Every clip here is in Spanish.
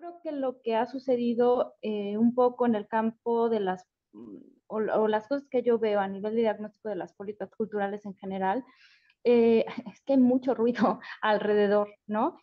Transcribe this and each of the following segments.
creo que lo que ha sucedido un poco en el campo de o las cosas que yo veo a nivel de diagnóstico de las políticas culturales en general, es que hay mucho ruido alrededor, ¿no?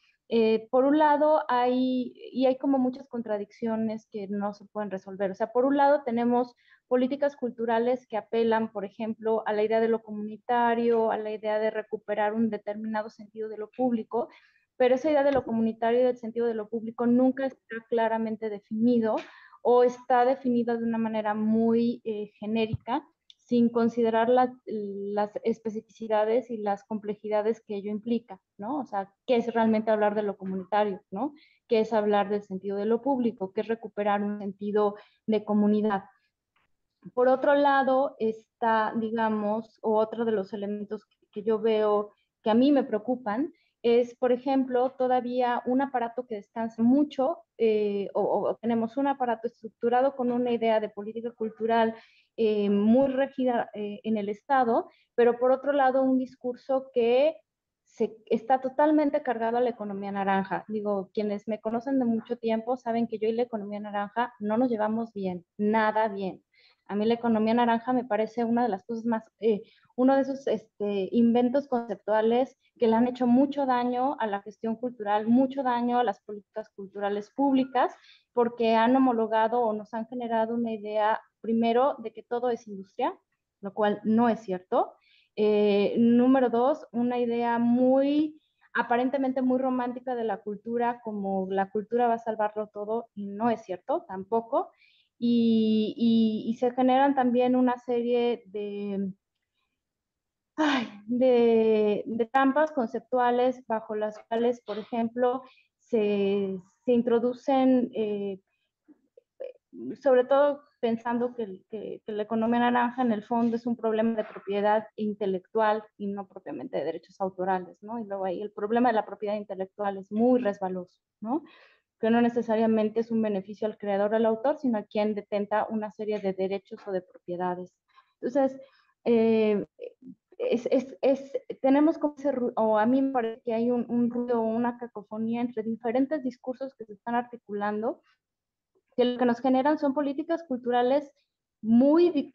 Por un lado hay como muchas contradicciones que no se pueden resolver. O sea, por un lado tenemos políticas culturales que apelan, por ejemplo, a la idea de lo comunitario, a la idea de recuperar un determinado sentido de lo público, pero esa idea de lo comunitario y del sentido de lo público nunca está claramente definido o está definida de una manera muy genérica, sin considerar las especificidades y las complejidades que ello implica, ¿no? O sea, ¿qué es realmente hablar de lo comunitario, ¿no? ¿Qué es hablar del sentido de lo público? ¿Qué es recuperar un sentido de comunidad? Por otro lado, está, digamos, o otro de los elementos que yo veo que a mí me preocupan, es, por ejemplo, todavía un aparato que descansa mucho, o tenemos un aparato estructurado con una idea de política cultural muy rígida en el Estado, pero por otro lado un discurso que está totalmente cargado a la economía naranja. Digo, quienes me conocen de mucho tiempo saben que yo y la economía naranja no nos llevamos bien, nada bien. A mí la economía naranja me parece una de las cosas más, uno de esos inventos conceptuales que le han hecho mucho daño a la gestión cultural, mucho daño a las políticas culturales públicas, porque han homologado o nos han generado una idea, primero, de que todo es industria, lo cual no es cierto. Número dos, una idea muy aparentemente muy romántica de la cultura, como la cultura va a salvarlo todo, y no es cierto tampoco. Y se generan también una serie de trampas conceptuales bajo las cuales, por ejemplo, se introducen, sobre todo pensando que la economía naranja en el fondo es un problema de propiedad intelectual y no propiamente de derechos autorales, ¿no? Y luego ahí el problema de la propiedad intelectual es muy resbaloso, ¿no? Que no necesariamente es un beneficio al creador o al autor, sino a quien detenta una serie de derechos o de propiedades. Entonces, eh, tenemos como o a mí me parece que hay un ruido, una cacofonía entre diferentes discursos que se están articulando, que lo que nos generan son políticas culturales muy,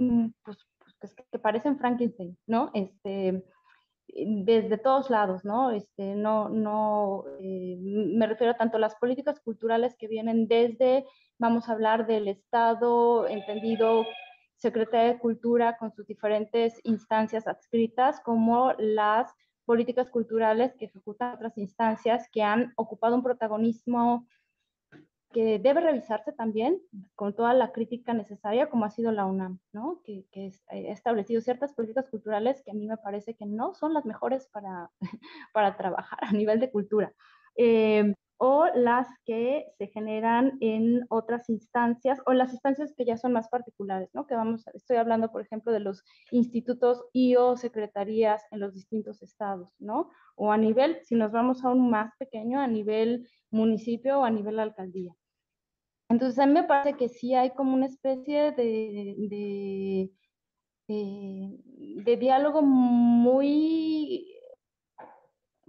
que parecen Frankenstein, ¿no? Desde todos lados, ¿no? Me refiero tanto a las políticas culturales que vienen desde, vamos a hablar del Estado, entendido Secretaría de Cultura con sus diferentes instancias adscritas, como las políticas culturales que ejecutan otras instancias que han ocupado un protagonismo que debe revisarse también con toda la crítica necesaria, como ha sido la UNAM, ¿no? Que ha establecido ciertas políticas culturales que a mí me parece que no son las mejores para trabajar a nivel de cultura. O las que se generan en otras instancias, o las instancias que ya son más particulares, ¿no? Estoy hablando, por ejemplo, de los institutos y o secretarías en los distintos estados, ¿no? O a nivel, si nos vamos a un más pequeño, a nivel municipio o a nivel alcaldía. Entonces, a mí me parece que sí hay como una especie de diálogo muy,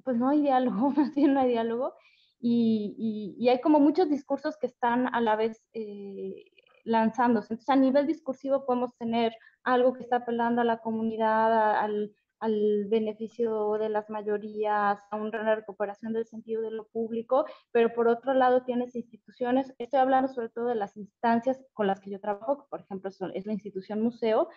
pues no hay diálogo, más bien no hay diálogo, y hay como muchos discursos que están a la vez lanzándose. Entonces, a nivel discursivo podemos tener algo que está apelando a la comunidad, al beneficio de las mayorías, a una recuperación del sentido de lo público, pero por otro lado tienes instituciones, estoy hablando sobre todo de las instancias con las que yo trabajo, por ejemplo, es la institución museo,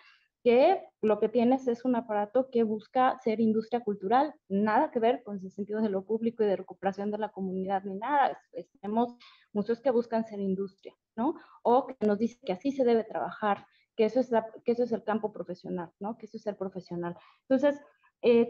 que lo que tienes es un aparato que busca ser industria cultural, nada que ver con el sentido de lo público y de recuperación de la comunidad, ni nada. Tenemos museos que buscan ser industria, ¿no? O que nos dice que así se debe trabajar, que eso es el campo profesional, ¿no? Que eso es el profesional. Entonces,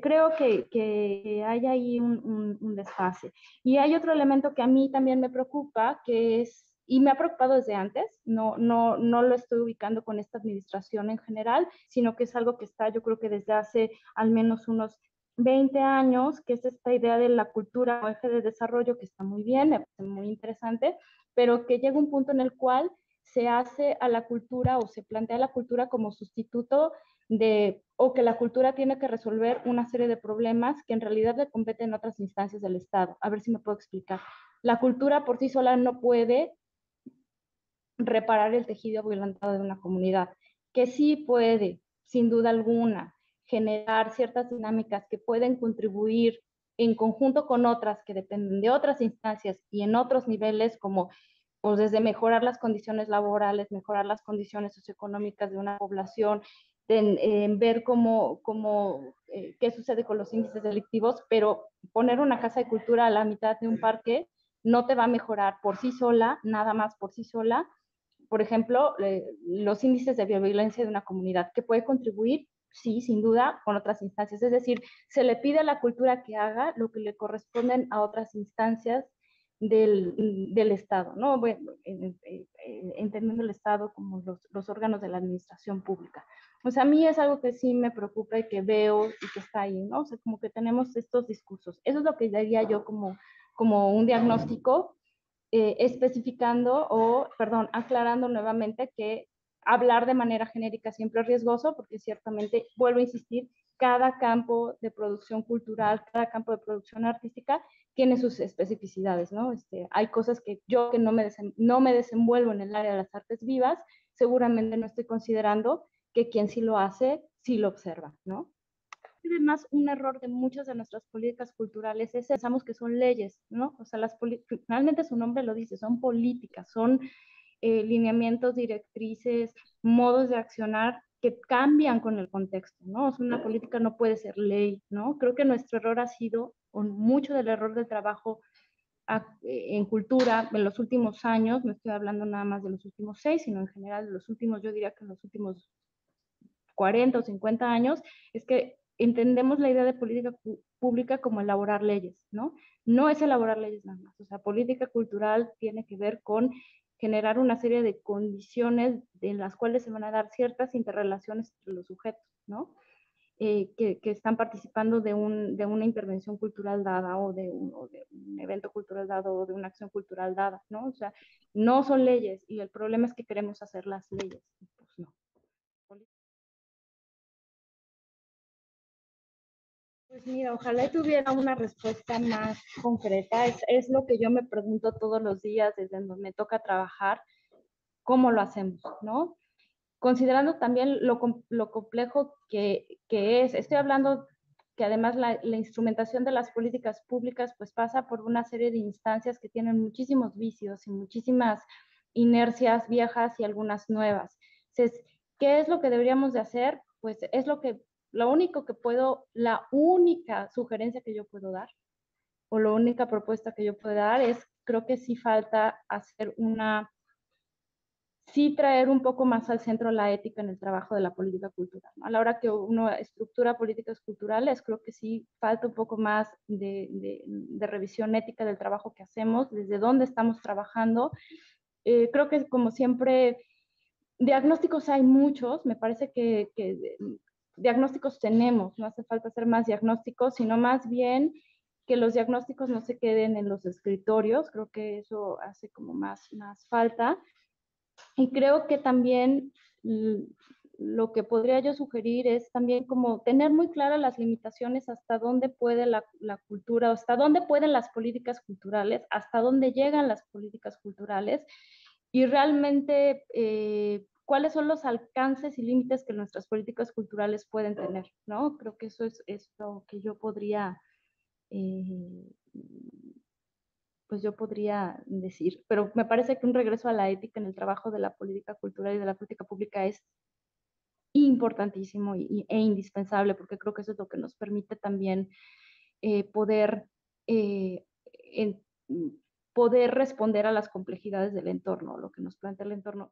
creo que hay ahí un desfase. Y hay otro elemento que a mí también me preocupa, que es y me ha preocupado desde antes, no lo estoy ubicando con esta administración en general, sino que es algo que está yo creo que desde hace al menos unos 20 años, que es esta idea de la cultura como eje de desarrollo, que está muy bien, me parece muy interesante, pero que llega un punto en el cual se hace a la cultura o se plantea la cultura como sustituto o que la cultura tiene que resolver una serie de problemas que en realidad le competen en otras instancias del Estado. A ver si me puedo explicar. La cultura por sí sola no puede reparar el tejido violentado de una comunidad, que sí puede, sin duda alguna, generar ciertas dinámicas que pueden contribuir en conjunto con otras que dependen de otras instancias y en otros niveles, como pues desde mejorar las condiciones laborales, mejorar las condiciones socioeconómicas de una población, en ver qué sucede con los índices delictivos, pero poner una casa de cultura a la mitad de un parque no te va a mejorar por sí sola, nada más por sí sola, por ejemplo, los índices de violencia de una comunidad, que puede contribuir, sí, sin duda, con otras instancias. Es decir, se le pide a la cultura que haga lo que le corresponden a otras instancias del Estado, ¿no? Bueno, entendiendo el Estado como los órganos de la administración pública. O sea, a mí es algo que sí me preocupa y que veo y que está ahí, ¿no? O sea, como que tenemos estos discursos. Eso es lo que diría yo como un diagnóstico, especificando perdón, aclarando nuevamente que hablar de manera genérica siempre es riesgoso, porque ciertamente, vuelvo a insistir, cada campo de producción cultural, cada campo de producción artística tiene sus especificidades, ¿no? Hay cosas que yo que no me desenvuelvo en el área de las artes vivas, seguramente no estoy considerando que quien sí lo hace, sí lo observa, ¿no? Además, un error de muchas de nuestras políticas culturales es pensamos que son leyes, ¿no? O sea, finalmente su nombre lo dice, son políticas, son lineamientos, directrices, modos de accionar que cambian con el contexto, ¿no? O sea, una política no puede ser ley, ¿no? Creo que nuestro error ha sido, o mucho del error del trabajo en cultura en los últimos años, no estoy hablando nada más de los últimos 6, sino en general de los últimos, yo diría que en los últimos 40 o 50 años, es que entendemos la idea de política pública como elaborar leyes, ¿no? No es elaborar leyes nada más, o sea, política cultural tiene que ver con generar una serie de condiciones en las cuales se van a dar ciertas interrelaciones entre los sujetos, ¿no? Que están participando de una intervención cultural dada o de un evento cultural dado o de una acción cultural dada, ¿no? O sea, no son leyes y el problema es que queremos hacer las leyes, pues no. Pues mira, ojalá tuviera una respuesta más concreta. Es lo que yo me pregunto todos los días desde donde me toca trabajar, cómo lo hacemos, ¿no? Considerando también lo complejo que es. Estoy hablando que además la instrumentación de las políticas públicas pues pasa por una serie de instancias que tienen muchísimos vicios y muchísimas inercias viejas y algunas nuevas. Entonces, ¿qué es lo que deberíamos de hacer? Pues es la única sugerencia que yo puedo dar, o la única propuesta que yo puedo dar es, creo que sí falta hacer sí traer un poco más al centro la ética en el trabajo de la política cultural, ¿no? A la hora que uno estructura políticas culturales, creo que sí falta un poco más de revisión ética del trabajo que hacemos, desde dónde estamos trabajando. Creo que como siempre, diagnósticos hay muchos, me parece que diagnósticos tenemos, no hace falta hacer más diagnósticos, sino más bien que los diagnósticos no se queden en los escritorios, creo que eso hace como más falta. Y creo que también lo que podría yo sugerir es también como tener muy claras las limitaciones hasta dónde puede la cultura, hasta dónde pueden las políticas culturales, hasta dónde llegan las políticas culturales y realmente cuáles son los alcances y límites que nuestras políticas culturales pueden tener, ¿no? Creo que eso es lo que yo podría eh, pues yo podría decir, pero me parece que un regreso a la ética en el trabajo de la política cultural y de la política pública es importantísimo e indispensable, porque creo que eso es lo que nos permite también poder, eh, en, poder responder a las complejidades del entorno, lo que nos plantea el entorno.